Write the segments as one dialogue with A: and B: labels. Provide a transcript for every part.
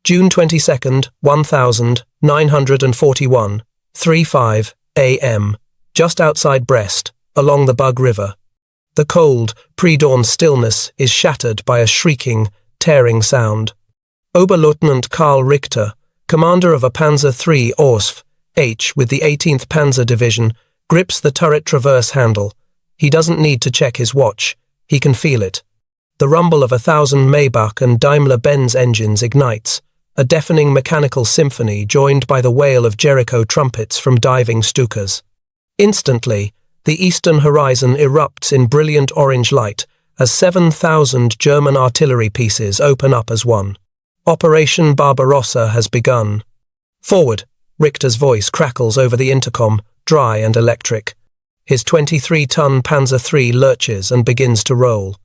A: June 22nd, 1941, 3:05 a.m., just outside Brest, along the Bug River. The cold, pre-dawn stillness is shattered by a shrieking, tearing sound. Oberleutnant Karl Richter, commander of a Panzer III Orsf H with the 18th Panzer Division, grips the turret traverse handle. He doesn't need to check his watch. He can feel it. The rumble of 1,000 Maybach and Daimler-Benz engines ignites, a deafening mechanical symphony joined by the wail of Jericho trumpets from diving Stukas. Instantly, the eastern horizon erupts in brilliant orange light as 7,000 German artillery pieces open up as one. Operation Barbarossa has begun. Forward, Richter's voice crackles over the intercom, dry and electric. His 23-ton Panzer III lurches and begins to roll.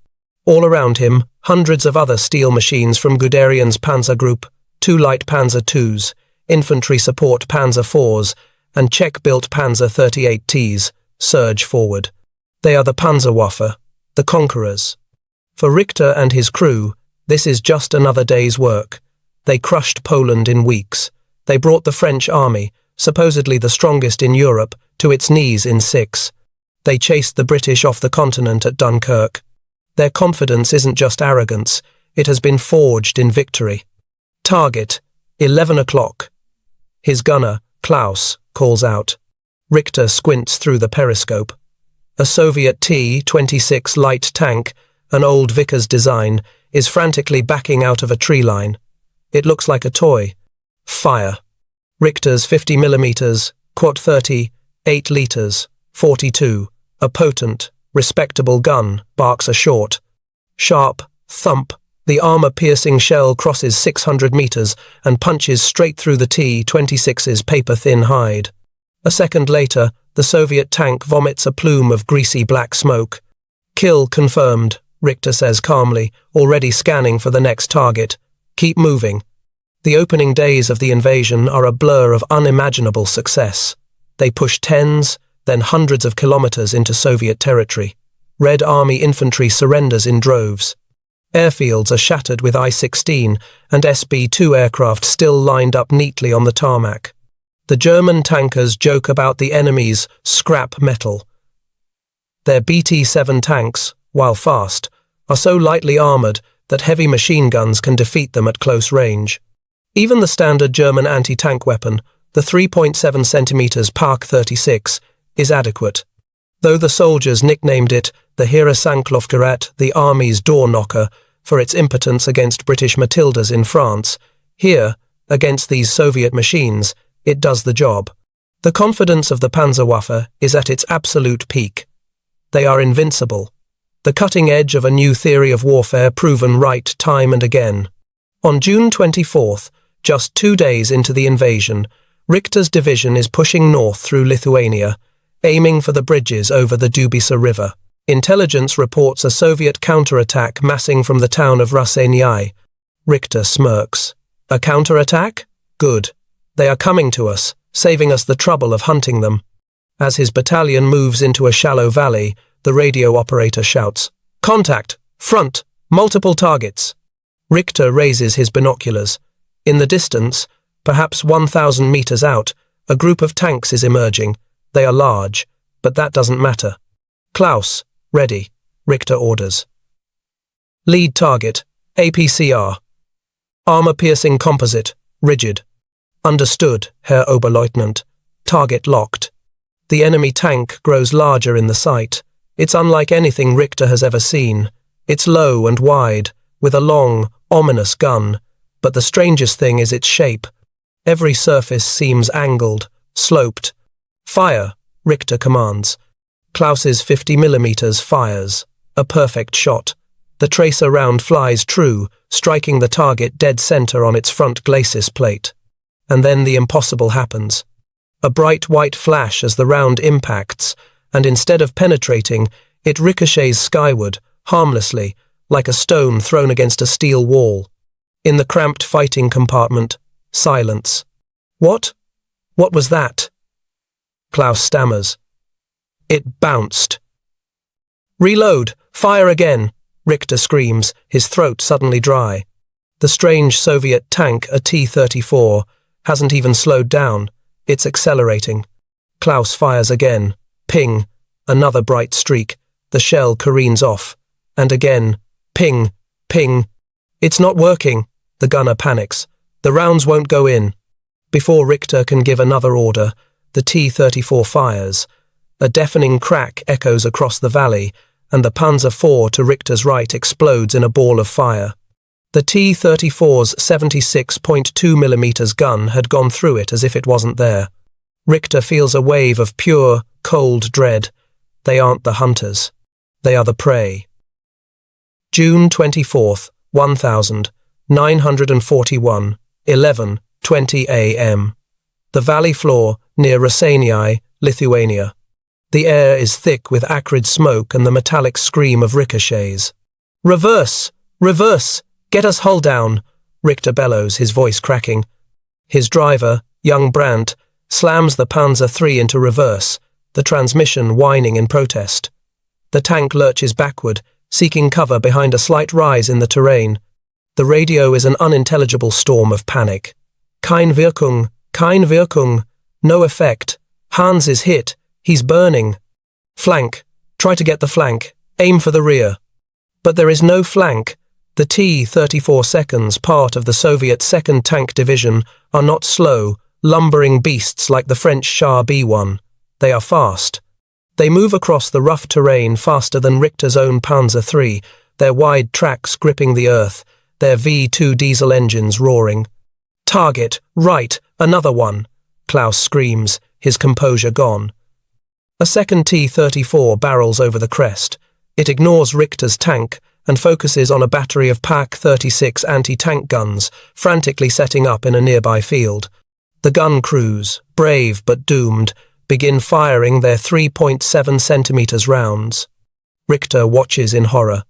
A: All around him, hundreds of other steel machines from Guderian's Panzer Group, 2 light Panzer IIs, infantry support Panzer IVs, and Czech-built Panzer 38Ts surge forward. They are the Panzerwaffe, the conquerors. For Richter and his crew, this is just another day's work. They crushed Poland in weeks. They brought the French army, supposedly the strongest in Europe, to its knees in 6. They chased the British off the continent at Dunkirk. Their confidence isn't just arrogance, it has been forged in victory. Target, 11 o'clock. His gunner, Klaus, calls out. Richter squints through the periscope. A Soviet T-26 light tank, an old Vickers design, is frantically backing out of a tree line. It looks like a toy. Fire. Richter's 50mm, Quad 30, 8 litres, 42, a potent, respectable gun, barks a short. Sharp, thump, the armour-piercing shell crosses 600 metres and punches straight through the T-26's paper-thin hide. A second later, the Soviet tank vomits a plume of greasy black smoke. Kill confirmed, Richter says calmly, already scanning for the next target. Keep moving. The opening days of the invasion are a blur of unimaginable success. They push tens, then hundreds of kilometers into Soviet territory. Red Army infantry surrenders in droves. Airfields are shattered with I-16 and SB-2 aircraft still lined up neatly on the tarmac. The German tankers joke about the enemy's scrap metal. Their BT-7 tanks, while fast, are so lightly armoured that heavy machine guns can defeat them at close range. Even the standard German anti-tank weapon, the 3.7 cm Park 36, is adequate. Though the soldiers nicknamed it the Heeresanklaufgerät, the army's door knocker, for its impotence against British Matildas in France, here, against these Soviet machines, it does the job. The confidence of the Panzerwaffe is at its absolute peak. They are invincible. The cutting edge of a new theory of warfare proven right time and again. On June 24th, just 2 days into the invasion, Richter's division is pushing north through Lithuania, aiming for the bridges over the Dubisa River. Intelligence reports a Soviet counterattack massing from the town of Raseiniai. Richter smirks. A counterattack? Good. They are coming to us, saving us the trouble of hunting them. As his battalion moves into a shallow valley, the radio operator shouts, "Contact! Front! Multiple targets!" Richter raises his binoculars. In the distance, perhaps 1,000 meters out, a group of tanks is emerging. They are large, but that doesn't matter. Klaus, ready, Richter orders. Lead target, APCR. Armor-piercing composite, rigid. Understood, Herr Oberleutnant. Target locked. The enemy tank grows larger in the sight. It's unlike anything Richter has ever seen. It's low and wide, with a long, ominous gun. But the strangest thing is its shape. Every surface seems angled, sloped. Fire, Richter commands. Klaus's 50mm fires. A perfect shot. The tracer round flies true, striking the target dead center on its front glacis plate. And then the impossible happens. A bright white flash as the round impacts, and instead of penetrating, it ricochets skyward, harmlessly, like a stone thrown against a steel wall. In the cramped fighting compartment, silence. What? What was that? Klaus stammers. It bounced. Reload! Fire again! Richter screams, his throat suddenly dry. The strange Soviet tank, a T-34, hasn't even slowed down. It's accelerating. Klaus fires again. Ping. Another bright streak. The shell careens off. And again. Ping. Ping. It's not working. The gunner panics. The rounds won't go in. Before Richter can give another order, the T-34 fires. A deafening crack echoes across the valley, and the Panzer IV to Richter's right explodes in a ball of fire. The T-34's 76.2mm gun had gone through it as if it wasn't there. Richter feels a wave of pure, cold dread. They aren't the hunters. They are the prey. June 24th, 1941, 11:20 a.m. The valley floor near Raseiniai, Lithuania. The air is thick with acrid smoke and the metallic scream of ricochets. "Reverse! Reverse! Get us hull down!" Richter bellows, his voice cracking. His driver, young Brandt, slams the Panzer III into reverse, the transmission whining in protest. The tank lurches backward, seeking cover behind a slight rise in the terrain. The radio is an unintelligible storm of panic. Keine Wirkung, keine Wirkung, no effect. Hans is hit, he's burning. Flank, try to get the flank, aim for the rear. But there is no flank. The T-34 seconds, part of the Soviet 2nd Tank Division, are not slow, lumbering beasts like the French Char B-1. They are fast. They move across the rough terrain faster than Richter's own Panzer III, their wide tracks gripping the earth, their V2 diesel engines roaring. "Target, right, another one," Klaus screams, his composure gone. A second T-34 barrels over the crest. It ignores Richter's tank and focuses on a battery of PaK-36 anti-tank guns, frantically setting up in a nearby field. The gun crews, brave but doomed, begin firing their 3.7 centimeters rounds. Richter watches in horror.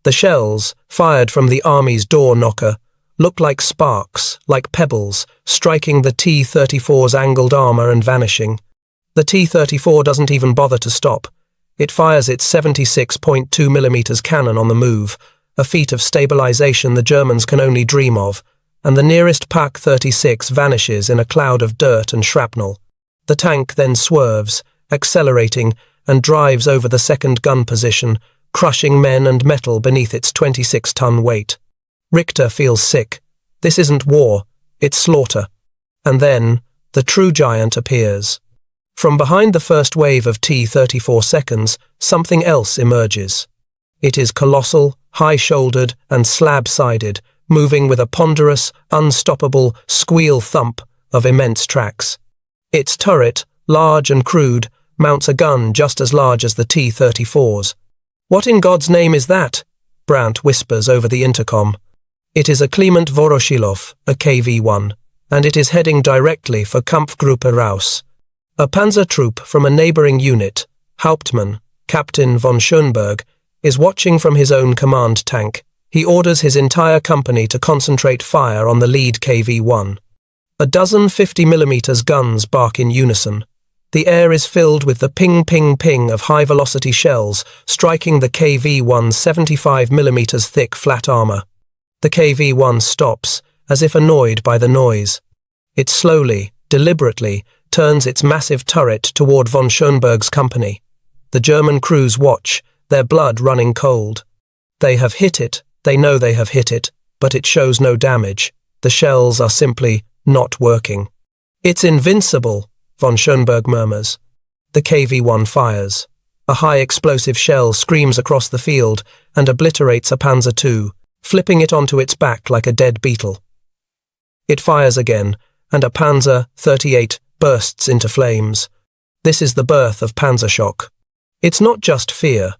A: The shells, fired from the army's door knocker, look like sparks, like pebbles, striking the T-34's angled armor and vanishing. The T-34 doesn't even bother to stop. It fires its 76.2mm cannon on the move, a feat of stabilization the Germans can only dream of, and the nearest PaK-36 vanishes in a cloud of dirt and shrapnel. The tank then swerves, accelerating, and drives over the second gun position, crushing men and metal beneath its 26-ton weight. Richter feels sick. This isn't war, it's slaughter. And then, the true giant appears. From behind the first wave of T-34 seconds, something else emerges. It is colossal, high-shouldered, and slab-sided, moving with a ponderous, unstoppable squeal thump of immense tracks. Its turret, large and crude, mounts a gun just as large as the T-34's. "What in God's name is that?" Brandt whispers over the intercom. It is a Kliment Voroshilov, a KV-1, and it is heading directly for Kampfgruppe Raus. A panzer troop from a neighboring unit, Hauptmann, Captain von Schönberg, is watching from his own command tank. He orders his entire company to concentrate fire on the lead KV-1. A dozen 50mm guns bark in unison. The air is filled with the ping-ping-ping of high-velocity shells striking the KV-1's 75mm thick flat armor. The KV-1 stops, as if annoyed by the noise. It slowly, deliberately, turns its massive turret toward von Schönberg's company. The German crews watch, their blood running cold. They have hit it, they know they have hit it, but it shows no damage. The shells are simply not working. "It's invincible," von Schönberg murmurs. The KV-1 fires. A high explosive shell screams across the field and obliterates a Panzer II, flipping it onto its back like a dead beetle. It fires again, and a Panzer 38 bursts into flames. This is the birth of Panzer shock. It's not just fear.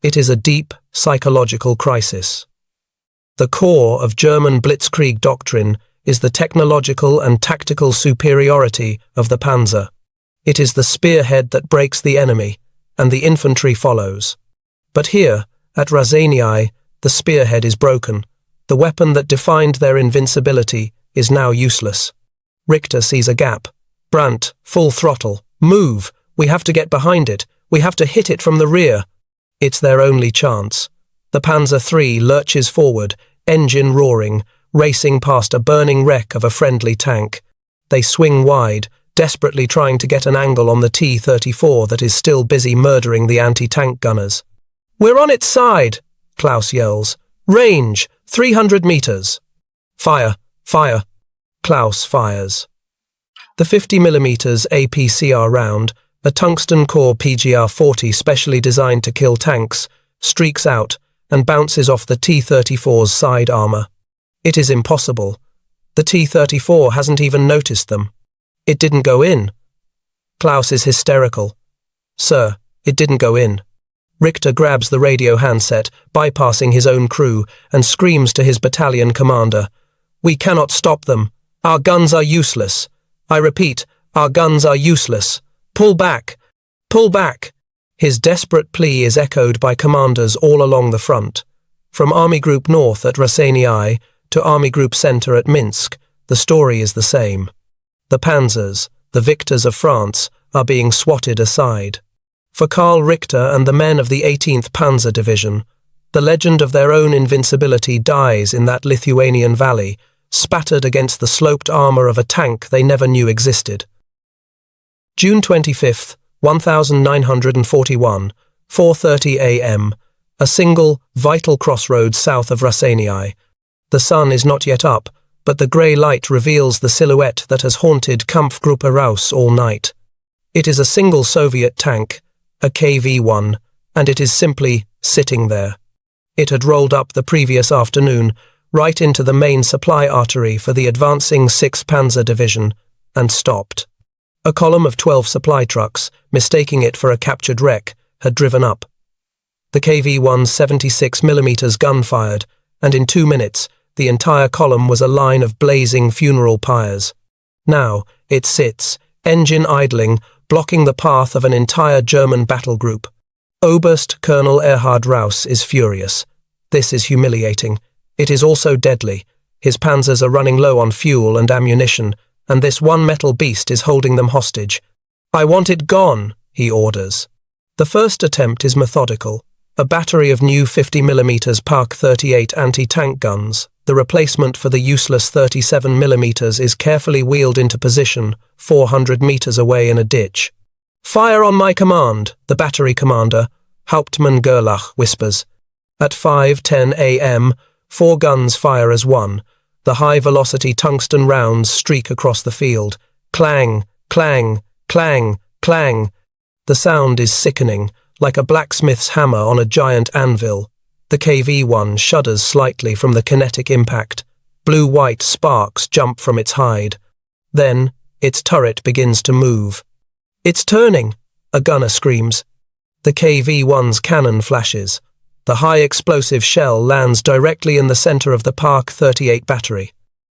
A: It is a deep, psychological crisis. The core of German blitzkrieg doctrine is the technological and tactical superiority of the Panzer. It is the spearhead that breaks the enemy, and the infantry follows. But here, at Raseiniai, the spearhead is broken. The weapon that defined their invincibility is now useless. Richter sees a gap. Brandt, full throttle. "Move! We have to get behind it. We have to hit it from the rear." It's their only chance. The Panzer III lurches forward, engine roaring, racing past a burning wreck of a friendly tank. They swing wide, desperately trying to get an angle on the T-34 that is still busy murdering the anti-tank gunners. "We're on its side," Klaus yells. "Range, 300 meters." "Fire, fire." Klaus fires. The 50mm APCR round, a tungsten core PGR-40 specially designed to kill tanks, streaks out and bounces off the T-34's side armor. It is impossible. The T-34 hasn't even noticed them. It didn't go in. Klaus is hysterical. "Sir, it didn't go in." Richter grabs the radio handset, bypassing his own crew, and screams to his battalion commander, "We cannot stop them. Our guns are useless. I repeat, our guns are useless. Pull back! Pull back!" His desperate plea is echoed by commanders all along the front. From Army Group North at Raseiniai to Army Group Center at Minsk, the story is the same. The Panzers, the victors of France, are being swatted aside. For Karl Richter and the men of the 18th Panzer Division, the legend of their own invincibility dies in that Lithuanian valley, spattered against the sloped armor of a tank they never knew existed. June 25th, 1941, 4:30 a.m., a single, vital crossroads south of Raseiniai. The sun is not yet up, but the grey light reveals the silhouette that has haunted Kampfgruppe Raus all night. It is a single Soviet tank, a KV-1, and it is simply sitting there. It had rolled up the previous afternoon, right into the main supply artery for the advancing 6th Panzer Division, and stopped. A column of 12 supply trucks, mistaking it for a captured wreck, had driven up. The KV-1's 76mm gun fired, and in 2 minutes, the entire column was a line of blazing funeral pyres. Now, it sits, engine idling, blocking the path of an entire German battle group. Oberst Colonel Erhard Raus is furious. This is humiliating. It is also deadly. His panzers are running low on fuel and ammunition, and this one metal beast is holding them hostage. "I want it gone," he orders. The first attempt is methodical. A battery of new 50mm Park 38 anti-tank guns, the replacement for the useless 37mm, is carefully wheeled into position 400 meters away in a ditch. "Fire on my command," the battery commander, Hauptmann Gerlach, whispers. At 5:10 a.m., 4 guns fire as one. The high-velocity tungsten rounds streak across the field. Clang, clang, clang, clang. The sound is sickening, like a blacksmith's hammer on a giant anvil. The KV-1 shudders slightly from the kinetic impact. Blue-white sparks jump from its hide. Then, its turret begins to move. "It's turning," a gunner screams. The KV-1's cannon flashes. The high-explosive shell lands directly in the center of the Park 38 battery.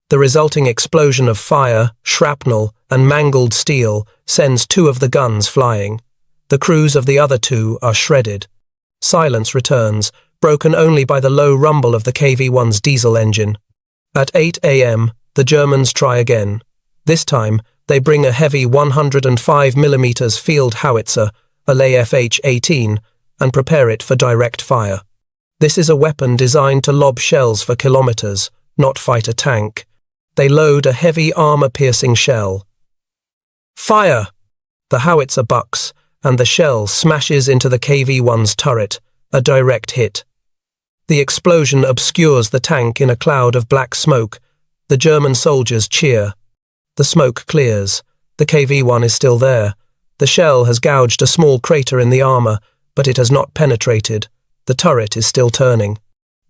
A: The resulting explosion of fire, shrapnel, and mangled steel sends 2 of the guns flying. The crews of the other 2 are shredded. Silence returns, broken only by the low rumble of the KV-1's diesel engine. At 8 a.m., the Germans try again. This time, they bring a heavy 105mm field howitzer, a FH-18, and prepare it for direct fire. This is a weapon designed to lob shells for kilometers, not fight a tank. They load a heavy armor-piercing shell. Fire! The howitzer bucks, and the shell smashes into the KV-1's turret, a direct hit. The explosion obscures the tank in a cloud of black smoke. The German soldiers cheer. The smoke clears. The KV-1 is still there. The shell has gouged a small crater in the armor, but it has not penetrated. The turret is still turning.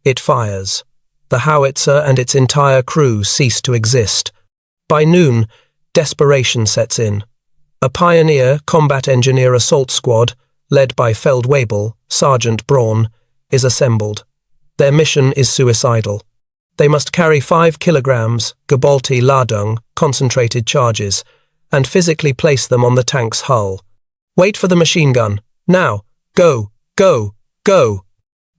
A: It fires. The howitzer and its entire crew cease to exist. By noon, desperation sets in. A pioneer combat engineer assault squad, led by Feldwebel, Sergeant Braun, is assembled. Their mission is suicidal. They must carry 5 kilograms, geballte Ladung, concentrated charges, and physically place them on the tank's hull. "Wait for the machine gun. Now! Go! Go! Go!"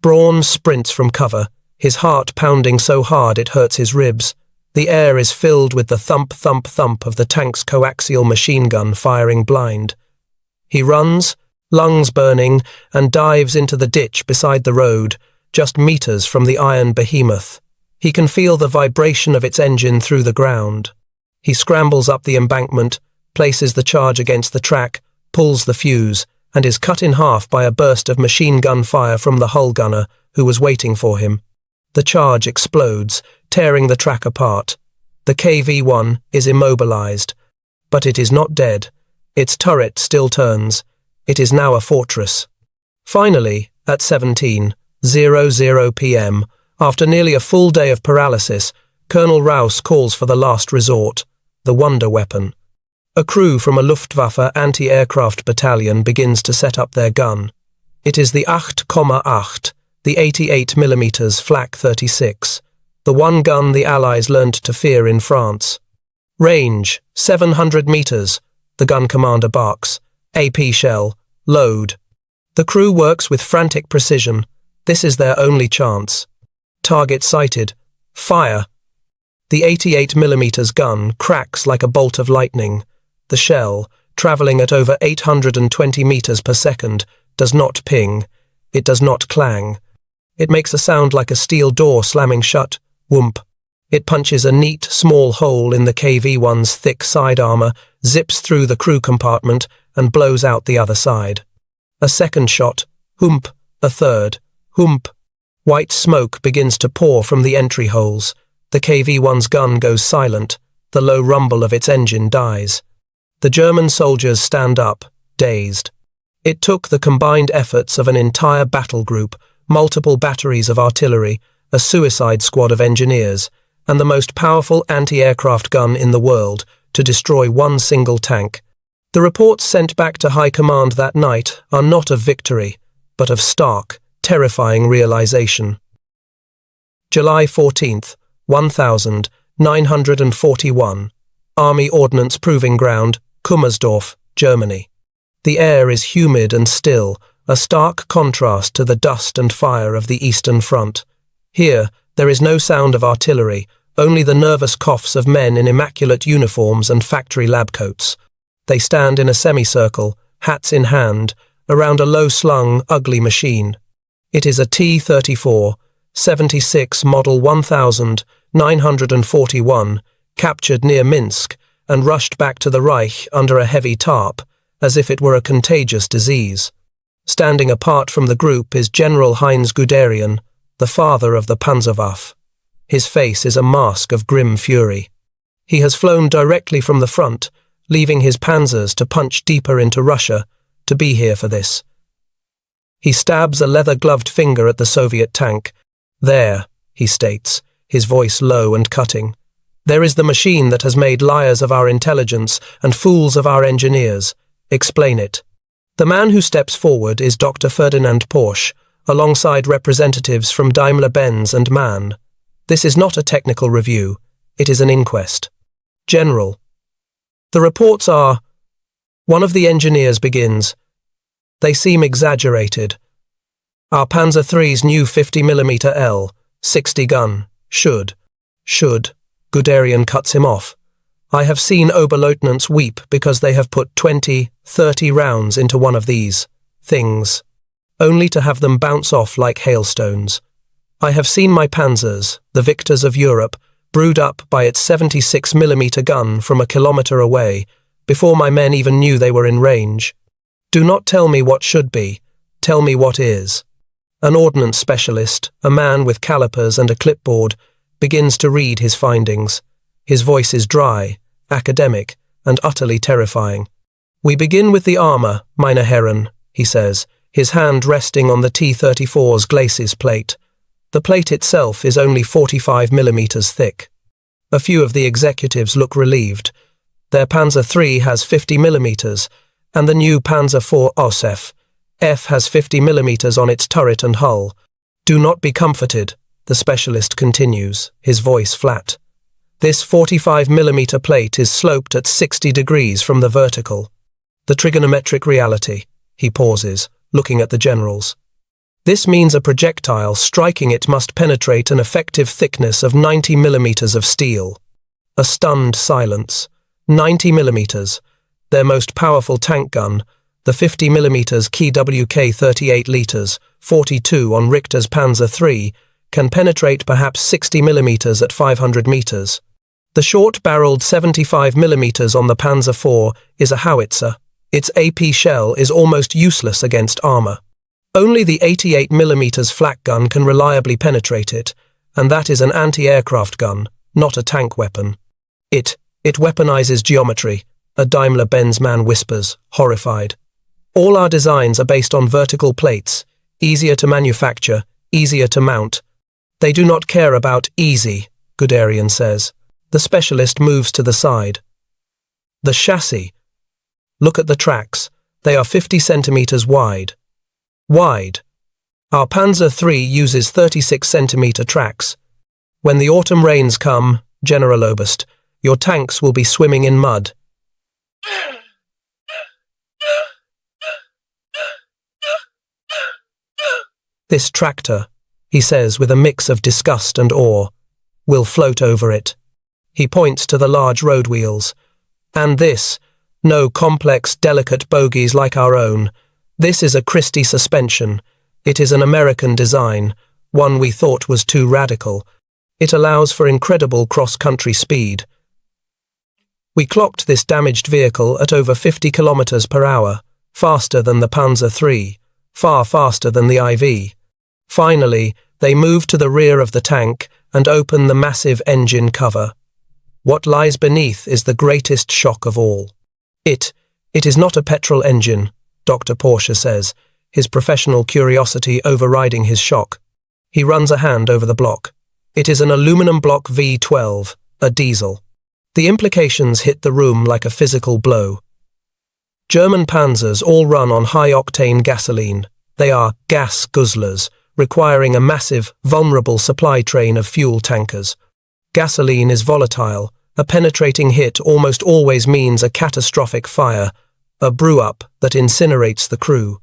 A: Braun sprints from cover, his heart pounding so hard it hurts his ribs. The air is filled with the thump, thump, thump of the tank's coaxial machine gun firing blind. He runs, lungs burning, and dives into the ditch beside the road, just meters from the iron behemoth. He can feel the vibration of its engine through the ground. He scrambles up the embankment, places the charge against the track, pulls the fuse, and is cut in half by a burst of machine gun fire from the hull gunner who was waiting for him. The charge explodes, tearing the track apart. The KV-1 is immobilized, but it is not dead. Its turret still turns. It is now a fortress. Finally, at 17:00 p.m., after nearly a full day of paralysis, Colonel Rouse calls for the last resort, the wonder weapon. A crew from a Luftwaffe anti-aircraft battalion begins to set up their gun. It is the 8,8, the 88mm Flak 36, the one gun the Allies learned to fear in France. Range, 700 meters, the gun commander barks. AP shell, load. The crew works with frantic precision. This is their only chance. Target sighted. Fire. The 88mm gun cracks like a bolt of lightning. The shell, travelling at over 820 meters per second, does not ping. It does not clang. It makes a sound like a steel door slamming shut. Whoomp. It punches a neat, small hole in the KV-1's thick side armour, zips through the crew compartment, and blows out the other side. A second shot. Whoomp. A third. Whoomp. White smoke begins to pour from the entry holes. The KV-1's gun goes silent. The low rumble of its engine dies. The German soldiers stand up, dazed. It took the combined efforts of an entire battle group, multiple batteries of artillery, a suicide squad of engineers, and the most powerful anti-aircraft gun in the world to destroy one single tank. The reports sent back to High Command that night are not of victory, but of stark, terrifying realization. July 14th, 1941. Army Ordnance Proving Ground, Kummersdorf, Germany. The air is humid and still, a stark contrast to the dust and fire of the Eastern Front. Here, there is no sound of artillery, only the nervous coughs of men in immaculate uniforms and factory lab coats. They stand in a semicircle, hats in hand, around a low-slung, ugly machine. It is a T-34, 76 Model 1941, captured near Minsk and rushed back to the Reich under a heavy tarp, as if it were a contagious disease. Standing apart from the group is General Heinz Guderian, the father of the Panzerwaffe. His face is a mask of grim fury. He has flown directly from the front, leaving his Panzers to punch deeper into Russia, to be here for this. He stabs a leather-gloved finger at the Soviet tank. There, he states, his voice low and cutting. There is the machine that has made liars of our intelligence and fools of our engineers. Explain it. The man who steps forward is Dr. Ferdinand Porsche, alongside representatives from Daimler-Benz and MAN. This is not a technical review. It is an inquest. General. The reports are... One of the engineers begins. They seem exaggerated. Our Panzer III's new 50mm L, 60 gun, should. Guderian cuts him off. I have seen Oberleutnants weep because they have put 20, 30 rounds into one of these things, only to have them bounce off like hailstones. I have seen my Panzers, the victors of Europe, brewed up by its 76mm gun from a kilometre away, before my men even knew they were in range. Do not tell me what should be, tell me what is. An ordnance specialist, a man with calipers and a clipboard, begins to read his findings. His voice is dry, academic, and utterly terrifying. We begin with the armour, meine Herren, he says, his hand resting on the T-34's glacis plate. The plate itself is only 45mm thick. A few of the executives look relieved. Their Panzer III has 50mm, and the new Panzer IV Osef F has 50mm on its turret and hull. Do not be comforted, the specialist continues, his voice flat. This 45mm plate is sloped at 60 degrees from the vertical. The trigonometric reality, he pauses, looking at the generals. This means a projectile striking it must penetrate an effective thickness of 90mm of steel. A stunned silence. 90mm, their most powerful tank gun, the 50mm KWK 38 litres, 42 on Richter's Panzer III, can penetrate perhaps 60 millimeters at 500 meters. The short-barreled 75 millimeters on the Panzer IV is a howitzer. Its AP shell is almost useless against armor. Only the 88 millimeters flak gun can reliably penetrate it, and that is an anti-aircraft gun, not a tank weapon. It weaponizes geometry, a Daimler-Benz man whispers, horrified. All our designs are based on vertical plates, easier to manufacture, easier to mount. They do not care about easy, Guderian says. The specialist moves to the side. The chassis. Look at the tracks. They are 50 centimeters wide. Wide. Our Panzer III uses 36 centimeter tracks. When the autumn rains come, General Oberst, your tanks will be swimming in mud. This tractor, he says with a mix of disgust and awe, will float over it. He points to the large road wheels. And this, no complex, delicate bogies like our own. This is a Christie suspension. It is an American design, one we thought was too radical. It allows for incredible cross-country speed. We clocked this damaged vehicle at over 50 kilometers per hour, faster than the Panzer III, far faster than the IV. Finally, they move to the rear of the tank and open the massive engine cover. What lies beneath is the greatest shock of all. It is not a petrol engine, Dr. Porsche says, his professional curiosity overriding his shock. He runs a hand over the block. It is an aluminum block V12, a diesel. The implications hit the room like a physical blow. German Panzers all run on high-octane gasoline. They are gas guzzlers, requiring a massive, vulnerable supply train of fuel tankers. Gasoline is volatile. A penetrating hit almost always means a catastrophic fire, a brew-up that incinerates the crew.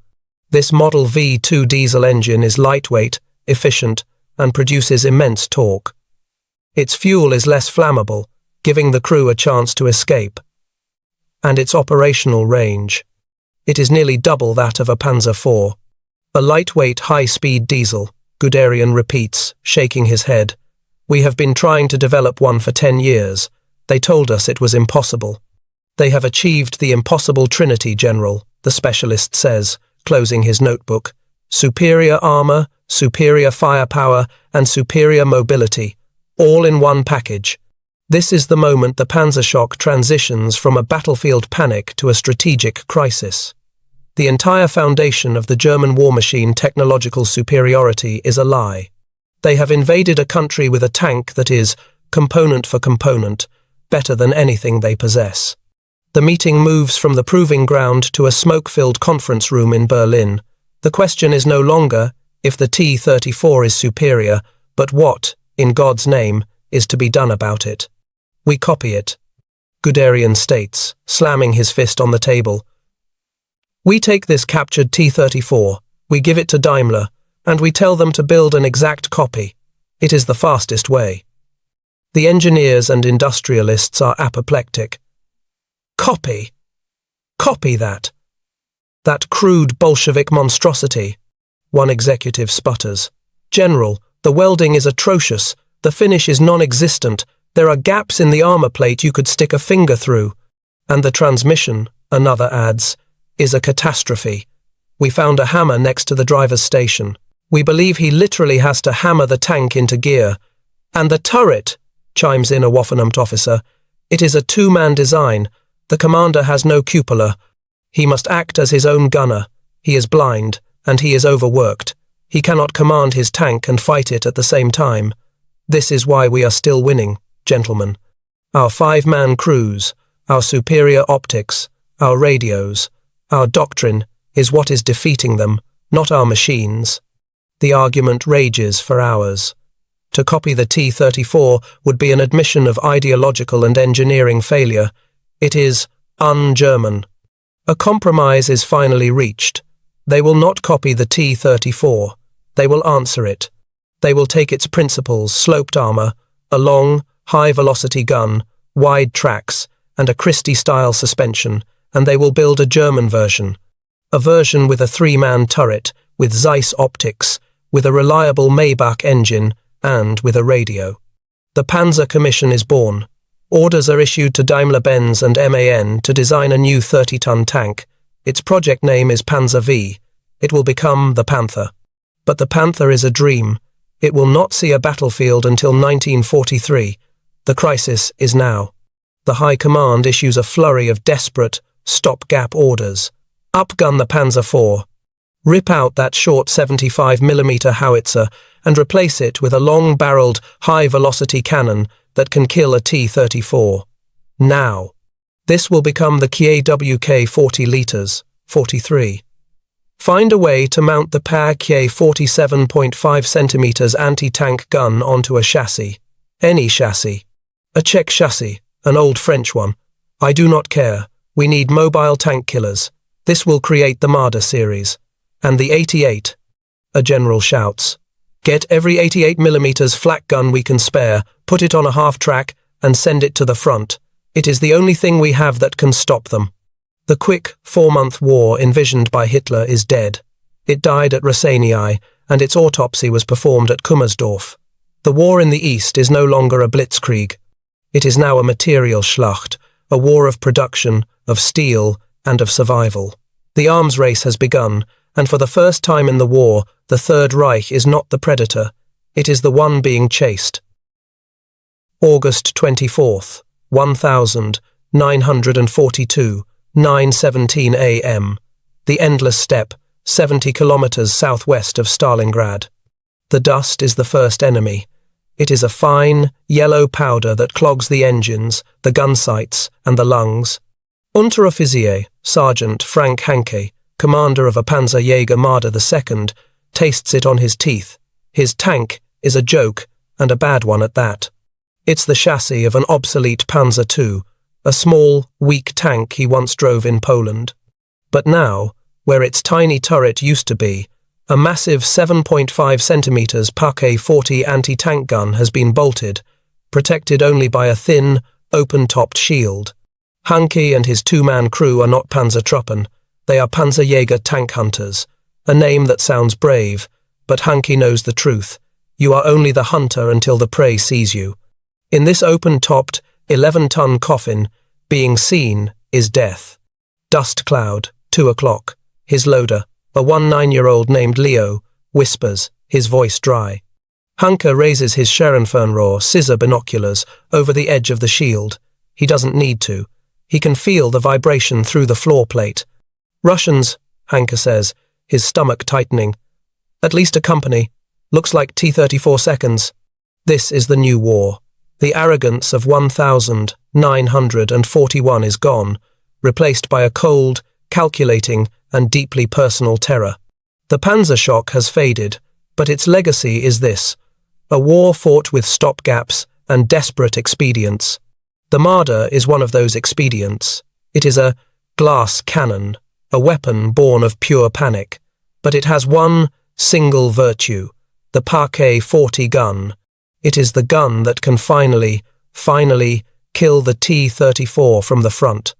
A: This Model V2 diesel engine is lightweight, efficient, and produces immense torque. Its fuel is less flammable, giving the crew a chance to escape. And its operational range. It is nearly double that of a Panzer IV. A lightweight, high-speed diesel, Guderian repeats, shaking his head. We have been trying to develop one for 10 years. They told us it was impossible. They have achieved the impossible trinity, General, the specialist says, closing his notebook. Superior armor, superior firepower, and superior mobility, all in one package. This is the moment the Panzerschock transitions from a battlefield panic to a strategic crisis. The entire foundation of the German war machine technological superiority is a lie. They have invaded a country with a tank that is, component for component, better than anything they possess. The meeting moves from the proving ground to a smoke-filled conference room in Berlin. The question is no longer if the T-34 is superior, but what, in God's name, is to be done about it. We copy it, Guderian states, slamming his fist on the table. We take this captured T-34, we give it to Daimler, and we tell them to build an exact copy. It is the fastest way. The engineers and industrialists are apoplectic. Copy. Copy that. That crude Bolshevik monstrosity. One executive sputters. General, the welding is atrocious. The finish is non-existent. There are gaps in the armor plate you could stick a finger through. And the transmission, another adds, is a catastrophe. We found a hammer next to the driver's station. We believe he literally has to hammer the tank into gear. And the turret, chimes in a Waffenamt officer. It is a two-man design. The commander has no cupola. He must act as his own gunner. He is blind, and he is overworked. He cannot command his tank and fight it at the same time. This is why we are still winning, gentlemen. Our 5-man crews, our superior optics, our radios, our doctrine is what is defeating them, not our machines. The argument rages for hours. To copy the T-34 would be an admission of ideological and engineering failure. It is un-German. A compromise is finally reached. They will not copy the T-34. They will answer it. They will take its principles, sloped armor, a long, high-velocity gun, wide tracks, and a Christie-style suspension, and they will build a German version. A version with a 3-man turret, with Zeiss optics, with a reliable Maybach engine and with a radio. The Panzer Commission is born. Orders are issued to Daimler-Benz and MAN to design a new 30-ton tank. Its project name is Panzer V. It will become the Panther. But the Panther is a dream. It will not see a battlefield until 1943. The crisis is now. The High Command issues a flurry of desperate, stopgap orders. Upgun the Panzer IV. Rip out that short 75mm howitzer and replace it with a long-barreled, high-velocity cannon that can kill a T-34. Now. This will become the KWK 40 liters, 43. Find a way to mount the PAK 47.5 centimeters anti-tank gun onto a chassis. Any chassis. A Czech chassis, an old French one. I do not care. We need mobile tank killers. This will create the Marder series. And the 88. A general shouts. Get every 88mm flak gun we can spare, put it on a half-track, and send it to the front. It is the only thing we have that can stop them. The quick, 4-month war envisioned by Hitler is dead. It died at Rasenii, and its autopsy was performed at Kummersdorf. The war in the East is no longer a blitzkrieg. It is now a material Schlacht, a war of production, of steel, and of survival. The arms race has begun, and for the first time in the war, the Third Reich is not the predator. It is the one being chased. August 24th, 1942, 9:17 a.m. The endless steppe, 70 kilometers southwest of Stalingrad. The dust is the first enemy. It is a fine, yellow powder that clogs the engines, the gun sights, and the lungs. Unteroffizier, Sergeant Frank Hanke, commander of a Panzerjäger Marder II, tastes it on his teeth. His tank is a joke, and a bad one at that. It's the chassis of an obsolete Panzer II, a small, weak tank he once drove in Poland. But now, where its tiny turret used to be, a massive 7.5 centimeters PAK 40 anti-tank gun has been bolted, protected only by a thin, open-topped shield. Hanke and his two-man crew are not Panzertruppen. They are Panzerjäger tank hunters, a name that sounds brave, but Hanke knows the truth. You are only the hunter until the prey sees you. In this open-topped, 11-ton coffin, being seen is death. Dust cloud, 2 o'clock. His loader, a 9-year-old named Leo, whispers, his voice dry. Hanke raises his Scherenfernrohr scissor binoculars over the edge of the shield. He doesn't need to. He can feel the vibration through the floor plate. Russians, Hanke says, his stomach tightening. At least a company. Looks like T-34 seconds. This is the new war. The arrogance of 1941 is gone, replaced by a cold, calculating, and deeply personal terror. The Panzer shock has faded, but its legacy is this: a war fought with stopgaps and desperate expedients. The Marder is one of those expedients. It is a glass cannon, a weapon born of pure panic, but it has one single virtue, the PAK 40 gun. It is the gun that can finally kill the T-34 from the front.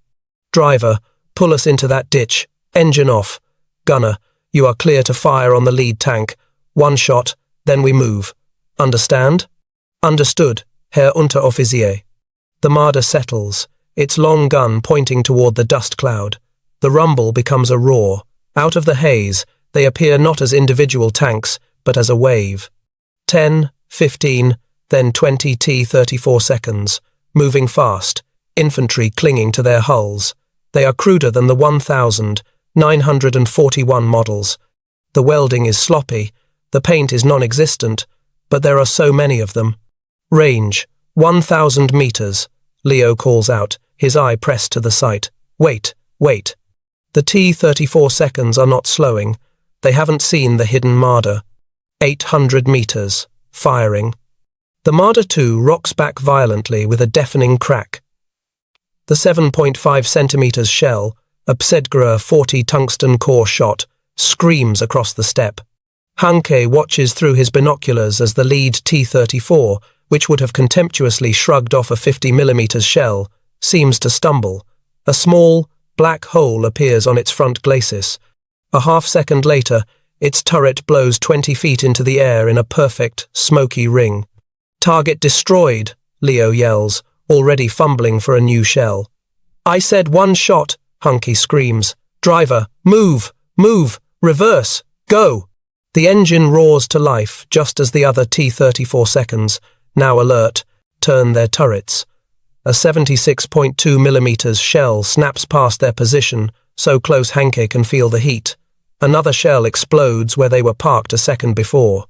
A: Driver, pull us into that ditch. Engine off. Gunner, you are clear to fire on the lead tank. 1 shot, then we move. Understand? Understood, Herr Unteroffizier. The Marder settles, its long gun pointing toward the dust cloud. The rumble becomes a roar. Out of the haze, they appear not as individual tanks, but as a wave. 10, 15, then 20 T-34 seconds, moving fast, infantry clinging to their hulls. They are cruder than the 1941 models. The welding is sloppy, the paint is non-existent, but there are so many of them. Range, 1,000 meters, Leo calls out, his eye pressed to the sight. Wait. The T-34 seconds are not slowing. They haven't seen the hidden Marder. 800 meters, firing. The Marder II rocks back violently with a deafening crack. The 7.5 centimeters shell, a Psedgura 40 tungsten core shot, screams across the steppe. Hanke watches through his binoculars as the lead T-34, which would have contemptuously shrugged off a 50mm shell, seems to stumble. A small, black hole appears on its front glacis. A half-second later, Its turret blows 20 feet into the air in a perfect, smoky ring. "Target destroyed," Leo yells, already fumbling for a new shell. "I said one shot," Hunky screams. "Driver, move, move, reverse, go!" The engine roars to life just as the other T-34 seconds, now alert, turn their turrets. A 76.2mm shell snaps past their position, so close Hanke can feel the heat. Another shell explodes where they were parked a second before.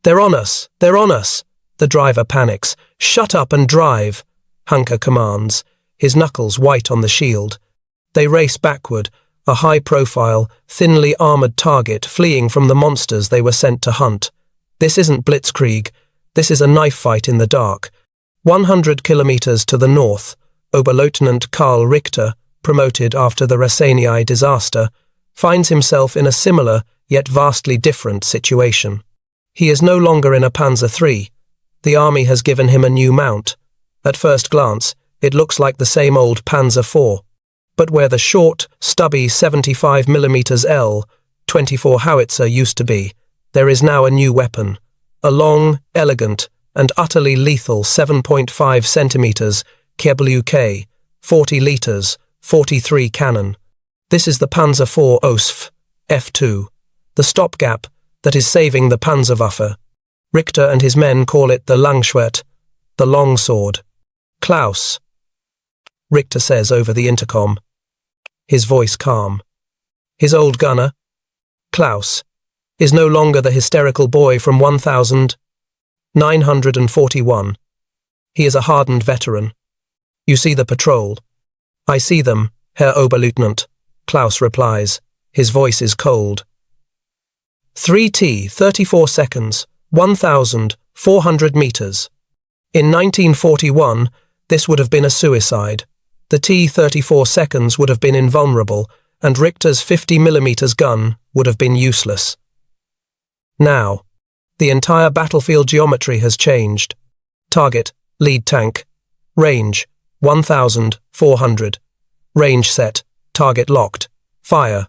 A: "They're on us! They're on us!" The driver panics. "Shut up and drive!" Hunker commands, his knuckles white on the shield. They race backward, a high-profile, thinly armoured target fleeing from the monsters they were sent to hunt. This isn't blitzkrieg. This is a knife fight in the dark. 100 kilometers to the north, Oberleutnant Karl Richter, promoted after the Rasenii disaster, finds himself in a similar, yet vastly different situation. He is no longer in a Panzer III. The army has given him a new mount. At first glance, it looks like the same old Panzer IV. But where the short, stubby 75mm L-24 howitzer used to be, there is now a new weapon. A long, elegant, and utterly lethal 7.5 centimeters KWK, 40 liters, 43 cannon. This is the Panzer IV OSF, F2, the stopgap that is saving the Panzerwaffe. Richter and his men call it the Langschwert, the longsword. "Klaus," Richter says over the intercom, his voice calm. His old gunner, Klaus, is no longer the hysterical boy from 1941. He is a hardened veteran. "You see the patrol." "I see them, Herr Oberleutnant," Klaus replies. His voice is cold. 3T, 34 seconds, 1,400 meters. In 1941, this would have been a suicide. The T-34 seconds would have been invulnerable, and Richter's 50mm gun would have been useless. Now, the entire battlefield geometry has changed. Target, lead tank. Range, 1,400. Range set, target locked. Fire.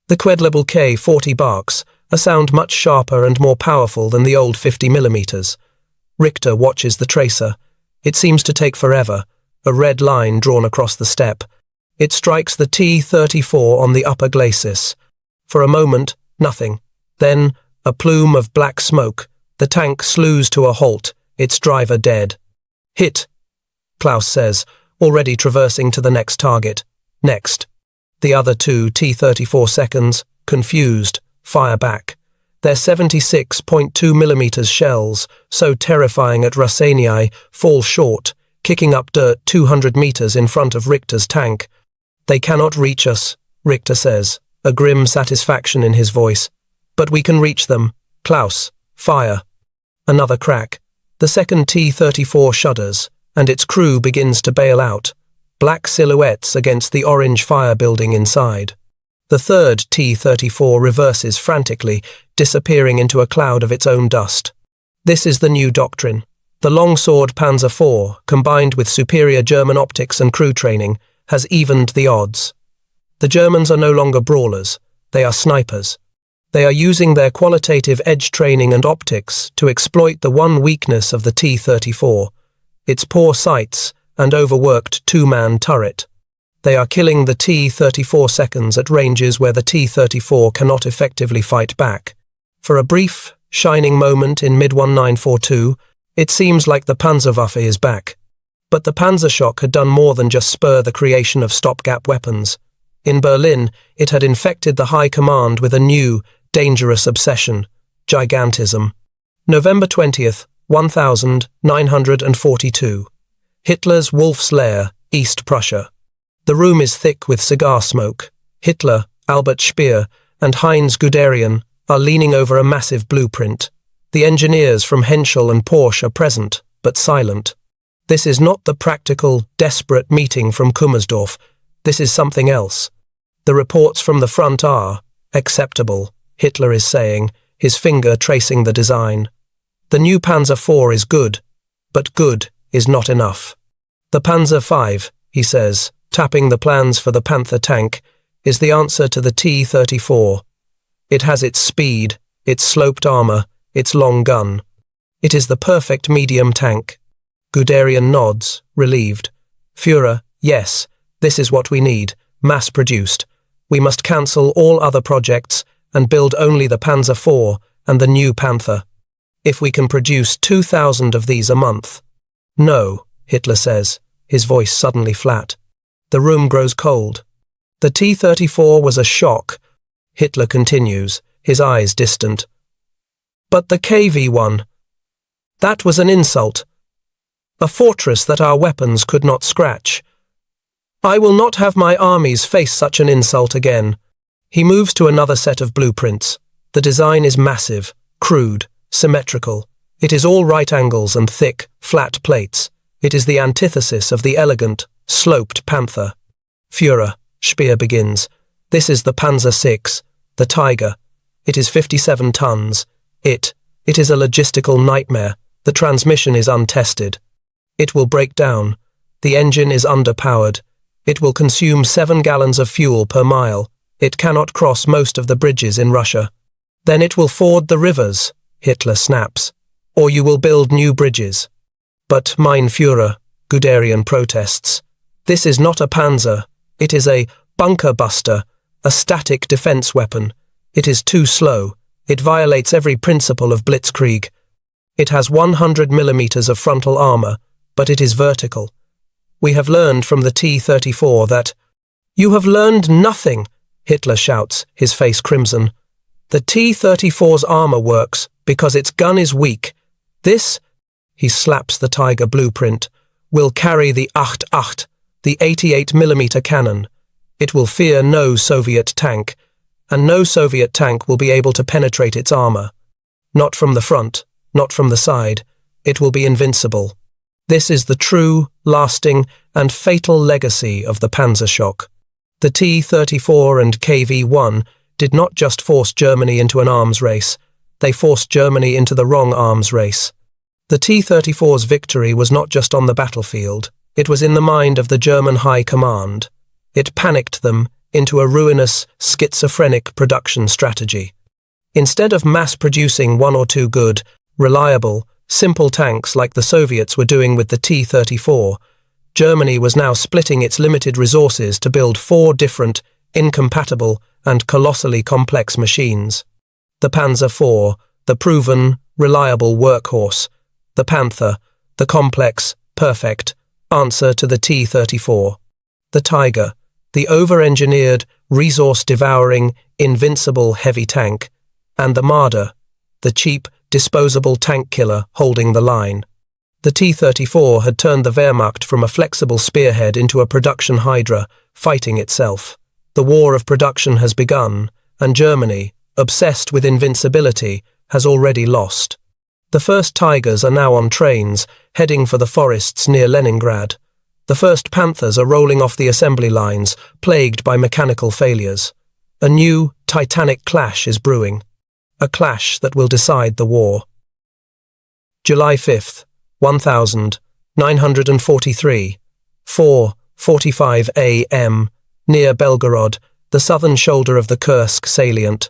A: The Quedlable K-40 barks, a sound much sharper and more powerful than the old 50mm. Richter watches the tracer. It seems to take forever, a red line drawn across the steppe. It strikes the T-34 on the upper glacis. For a moment, nothing. Then, a plume of black smoke. The tank slews to a halt, its driver dead. "Hit," Klaus says, already traversing to the next target. Next. The other two T-34 seconds, confused, fire back. Their 76.2mm shells, so terrifying at Rasenii, fall short, kicking up dirt 200 meters in front of Richter's tank. "They cannot reach us," Richter says, a grim satisfaction in his voice. "But we can reach them. Klaus, fire." Another crack. The second T-34 shudders, and its crew begins to bail out. Black silhouettes against the orange fire building inside. The third T-34 reverses frantically, disappearing into a cloud of its own dust. This is the new doctrine. The longsword Panzer IV, combined with superior German optics and crew training, has evened the odds. The Germans are no longer brawlers, they are snipers. They are using their qualitative edge training and optics to exploit the one weakness of the T-34, its poor sights and overworked two-man turret. They are killing the T-34 seconds at ranges where the T-34 cannot effectively fight back. For a brief, shining moment in mid-1942, it seems like the Panzerwaffe is back. But the Panzerschock had done more than just spur the creation of stopgap weapons. In Berlin, it had infected the High Command with a new, dangerous obsession, gigantism. November 20th, 1942. Hitler's Wolf's Lair, East Prussia. The room is thick with cigar smoke. Hitler, Albert Speer, and Heinz Guderian are leaning over a massive blueprint. The engineers from Henschel and Porsche are present, but silent. This is not the practical, desperate meeting from Kummersdorf. This is something else. The reports from the front are acceptable, Hitler is saying, his finger tracing the design. The new Panzer IV is good, but good is not enough. The Panzer V, he says, tapping the plans for the Panther tank, is the answer to the T-34. It has its speed, its sloped armor, its long gun. It is the perfect medium tank. Guderian nods, relieved. Führer, yes, this is what we need, mass-produced. We must cancel all other projects and build only the Panzer IV and the new Panther. If we can produce 2,000 of these a month. No, Hitler says, his voice suddenly flat. The room grows cold. The T-34 was a shock. Hitler continues, his eyes distant. But the KV-1, that was an insult. A fortress that our weapons could not scratch. I will not have my armies face such an insult again. He moves to another set of blueprints. The design is massive, crude, symmetrical. It is all right angles and thick, flat plates. It is the antithesis of the elegant, sloped Panther. Führer, Speer begins. This is the Panzer VI, the Tiger. It is 57 tons. It is a logistical nightmare. The transmission is untested. It will break down. The engine is underpowered. It will consume 7 gallons of fuel per mile. It cannot cross most of the bridges in Russia. Then it will ford the rivers, Hitler snaps. Or you will build new bridges. But mein Führer, Guderian protests. This is not a Panzer. It is a bunker buster, a static defense weapon. It is too slow. It violates every principle of blitzkrieg. It has 100 millimeters of frontal armor, but it is vertical. We have learned from the T-34 that— You have learned nothing, Hitler shouts, his face crimson. The T-34's armor works because its gun is weak. This, he slaps the Tiger blueprint, will carry the 8.8, the 88 millimeter cannon. It will fear no Soviet tank, and no Soviet tank will be able to penetrate its armor. Not from the front, not from the side. It will be invincible. This is the true, lasting, and fatal legacy of the Panzer shock. The T-34 and KV-1 did not just force Germany into an arms race, they forced Germany into the wrong arms race. The T-34's victory was not just on the battlefield, it was in the mind of the German High Command. It panicked them into a ruinous, schizophrenic production strategy. Instead of mass-producing 1 or 2 good, reliable, simple tanks like the Soviets were doing with the T-34, Germany was now splitting its limited resources to build 4 different, incompatible, and colossally complex machines. The Panzer IV, the proven, reliable workhorse. The Panther, the complex, perfect, answer to the T-34. The Tiger, the over-engineered, resource-devouring, invincible heavy tank. And the Marder, the cheap, disposable tank killer holding the line. The T-34 had turned the Wehrmacht from a flexible spearhead into a production hydra, fighting itself. The war of production has begun, and Germany, obsessed with invincibility, has already lost. The first Tigers are now on trains, heading for the forests near Leningrad. The first Panthers are rolling off the assembly lines, plagued by mechanical failures. A new, titanic clash is brewing. A clash that will decide the war. July 5th, 1943, 4:45 a.m., near Belgorod, the southern shoulder of the Kursk salient.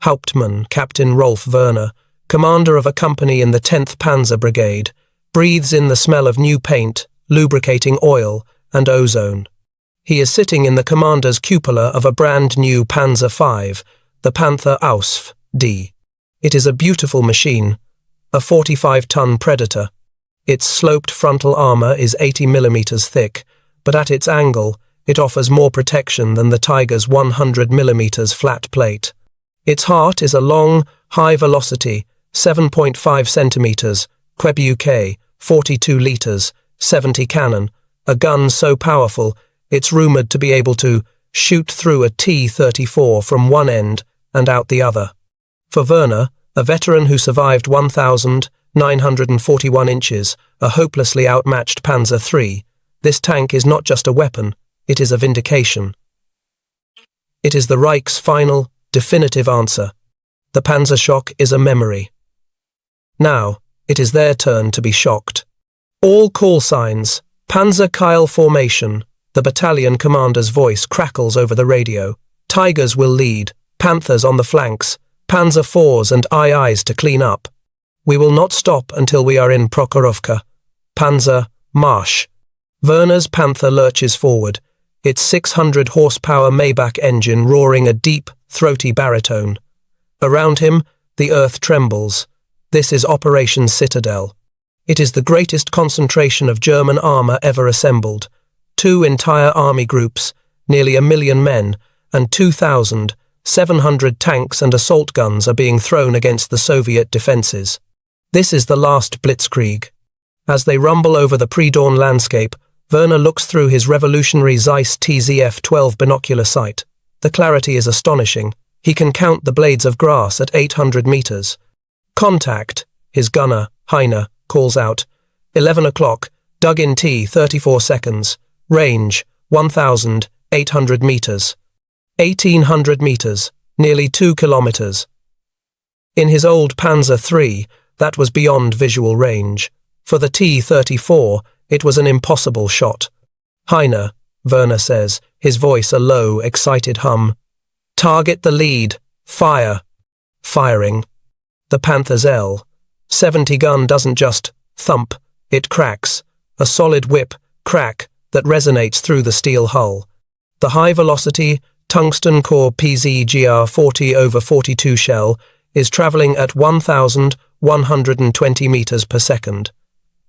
A: Hauptmann Captain Rolf Werner, commander of a company in the 10th Panzer Brigade, breathes in the smell of new paint, lubricating oil, and ozone. He is sitting in the commander's cupola of a brand new Panzer V, the Panther Ausf. D. It is a beautiful machine, a 45-ton Predator. Its sloped frontal armor is 80 millimeters thick, but at its angle, it offers more protection than the Tiger's 100 millimeters flat plate. Its heart is a long, high-velocity, 7.5 centimeters, Queb UK, 42 liters, 70 cannon, a gun so powerful it's rumored to be able to shoot through a T-34 from one end and out the other. For Werner, a veteran who survived 1,941 inches, a hopelessly outmatched Panzer III, this tank is not just a weapon, it is a vindication. It is the Reich's final, definitive answer. The Panzer shock is a memory. Now, it is their turn to be shocked. All call signs, Panzer Keil formation, the battalion commander's voice crackles over the radio. Tigers will lead, Panthers on the flanks, Panzer IVs and IIs to clean up. We will not stop until we are in Prokhorovka. Panzer, march. Werner's Panther lurches forward, its 600-horsepower Maybach engine roaring a deep, throaty baritone. Around him, the earth trembles. This is Operation Citadel. It is the greatest concentration of German armour ever assembled. 2 entire army groups, nearly 1 million men, and 2,700 tanks and assault guns are being thrown against the Soviet defences. This is the last blitzkrieg. As they rumble over the pre-dawn landscape, Werner looks through his revolutionary Zeiss TZF-12 binocular sight. The clarity is astonishing. He can count the blades of grass at 800 meters. Contact, his gunner, Heine, calls out. 11 o'clock, dug in T, 34 seconds. Range, 1,800 meters. 1,800 meters, nearly 2 kilometers. In his old Panzer III, that was beyond visual range. For the T-34, it was an impossible shot. Heine, Werner says, his voice a low, excited hum. Target the lead. Fire. Firing. The Panthers L. 70 gun doesn't just thump, it cracks. A solid whip, crack, that resonates through the steel hull. The high-velocity, tungsten core PZGR 40/42 shell is travelling at 1,120 meters per second.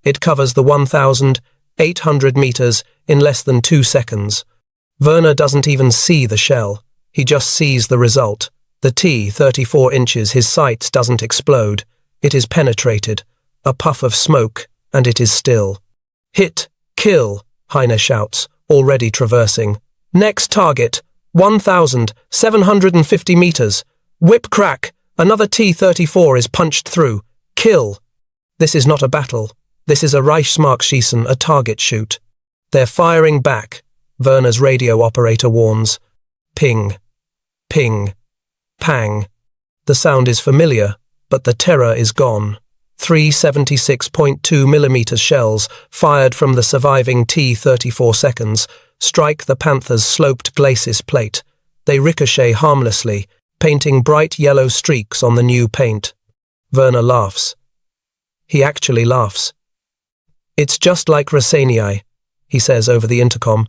A: It covers the 1,800 meters in less than 2 seconds. Werner doesn't even see the shell. He just sees the result. The T, 34 inches, his sights doesn't explode. It is penetrated. A puff of smoke, and it is still. Hit, kill, Heine shouts, already traversing. Next target, 1,750 meters. Whip crack, another T-34 is punched through. Kill. This is not a battle. This is a Reichsmarkschießen, a target shoot. They're firing back, Werner's radio operator warns. Ping. Ping. Pang. The sound is familiar, but the terror is gone. 3 76.2mm shells, fired from the surviving T-34 seconds, strike the Panther's sloped glacis plate. They ricochet harmlessly, painting bright yellow streaks on the new paint. Werner laughs. He actually laughs. It's just like Rasenii, he says over the intercom.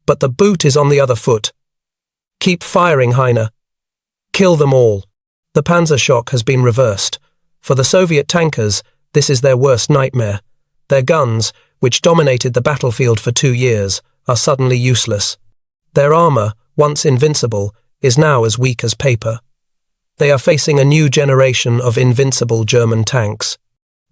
A: But the boot is on the other foot. Keep firing, Heine. Kill them all. The Panzer shock has been reversed. For the Soviet tankers, this is their worst nightmare. Their guns, which dominated the battlefield for 2 years, are suddenly useless. Their armour, once invincible, is now as weak as paper. They are facing a new generation of invincible German tanks.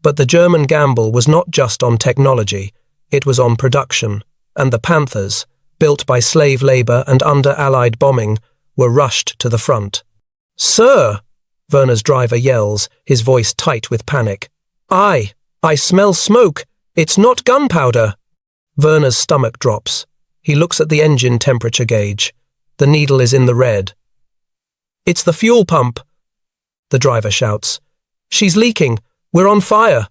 A: But the German gamble was not just on technology, it was on production, and the Panthers, built by slave labour and under Allied bombing, were rushed to the front. Sir! Werner's driver yells, his voice tight with panic. I smell smoke! It's not gunpowder! Werner's stomach drops. He looks at the engine temperature gauge. The needle is in the red. It's the fuel pump! The driver shouts. She's leaking! We're on fire!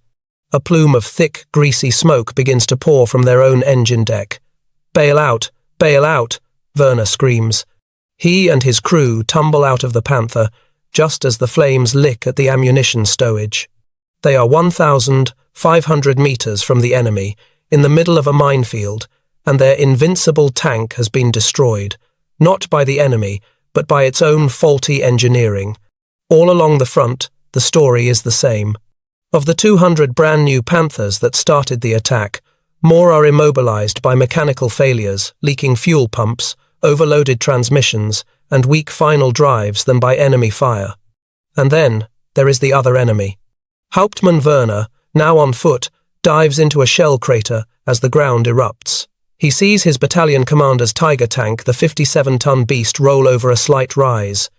A: A plume of thick, greasy smoke begins to pour from their own engine deck. Bail out! Bail out! Werner screams. He and his crew tumble out of the Panther, just as the flames lick at the ammunition stowage. They are 1,500 meters from the enemy, in the middle of a minefield, and their invincible tank has been destroyed, not by the enemy, but by its own faulty engineering. All along the front, the story is the same. Of the 200 brand-new Panthers that started the attack, more are immobilized by mechanical failures, leaking fuel pumps, overloaded transmissions, and weak final drives than by enemy fire. And then, there is the other enemy. Hauptmann Werner, now on foot, dives into a shell crater as the ground erupts. He sees his battalion commander's Tiger tank, the 57-ton beast, roll over a slight rise.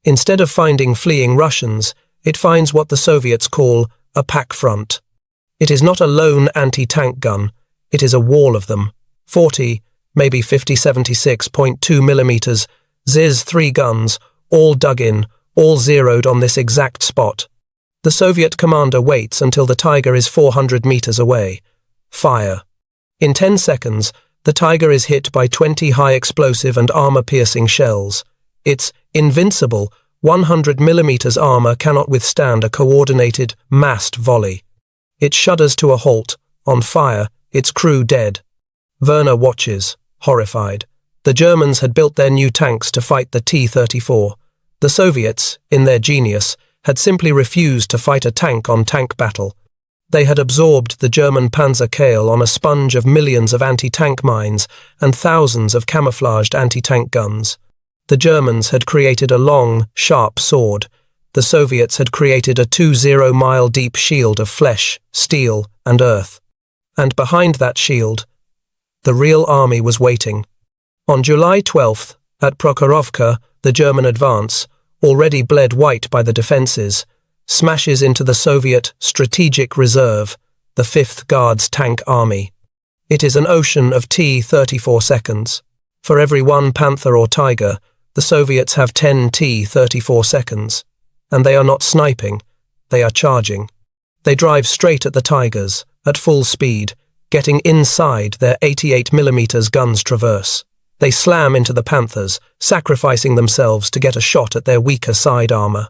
A: Instead of finding fleeing Russians, it finds what the Soviets call a pack front. It is not a lone anti-tank gun, it is a wall of them. 40, maybe 50-76.2mm, Ziz 3 guns, all dug in, all zeroed on this exact spot. The Soviet commander waits until the Tiger is 400 meters away. Fire. In 10 seconds, the Tiger is hit by 20 high-explosive and armor-piercing shells. Its invincible 100mm armor cannot withstand a coordinated, massed volley. It shudders to a halt, on fire, its crew dead. Werner watches, horrified. The Germans had built their new tanks to fight the T-34. The Soviets, in their genius, had simply refused to fight a tank-on-tank battle. They had absorbed the German Panzer Kale on a sponge of millions of anti-tank mines and thousands of camouflaged anti-tank guns. The Germans had created a long, sharp sword. The Soviets had created a 20-mile-deep shield of flesh, steel, and earth. And behind that shield, the real army was waiting. On July 12th, at Prokhorovka, the German advance, already bled white by the defences, smashes into the Soviet Strategic Reserve, the 5th Guards Tank Army. It is an ocean of T-34 seconds. For every one Panther or Tiger, the Soviets have 10 T-34 seconds. And they are not sniping, they are charging. They drive straight at the Tigers, at full speed, getting inside their 88mm guns traverse. They slam into the Panthers, sacrificing themselves to get a shot at their weaker side armor.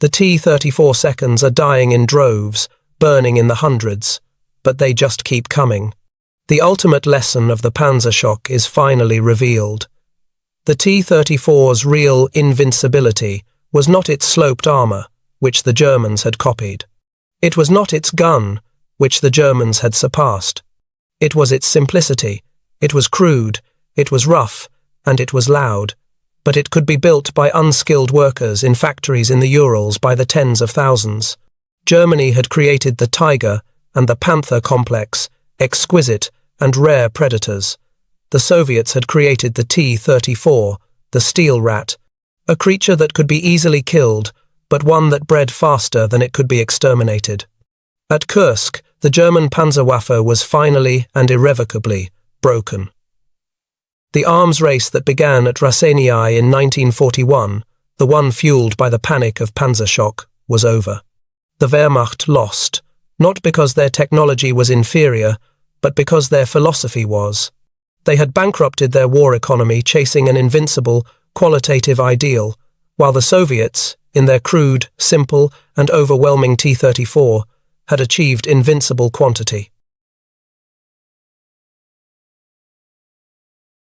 A: The T-34 seconds are dying in droves, burning in the hundreds, but they just keep coming. The ultimate lesson of the Panzer shock is finally revealed. The T-34's real invincibility was not its sloped armor, which the Germans had copied. It was not its gun, which the Germans had surpassed. It was its simplicity. It was crude, it was rough, and it was loud. But it could be built by unskilled workers in factories in the Urals by the tens of thousands. Germany had created the Tiger and the Panther complex, exquisite and rare predators. The Soviets had created the T-34, the steel rat, a creature that could be easily killed, but one that bred faster than it could be exterminated. At Kursk, the German Panzerwaffe was finally and irrevocably broken. The arms race that began at Rasenii in 1941, the one fueled by the panic of Panzer shock, was over. The Wehrmacht lost, not because their technology was inferior, but because their philosophy was. They had bankrupted their war economy chasing an invincible, qualitative ideal, while the Soviets, in their crude, simple, and overwhelming T-34, had achieved invincible quantity.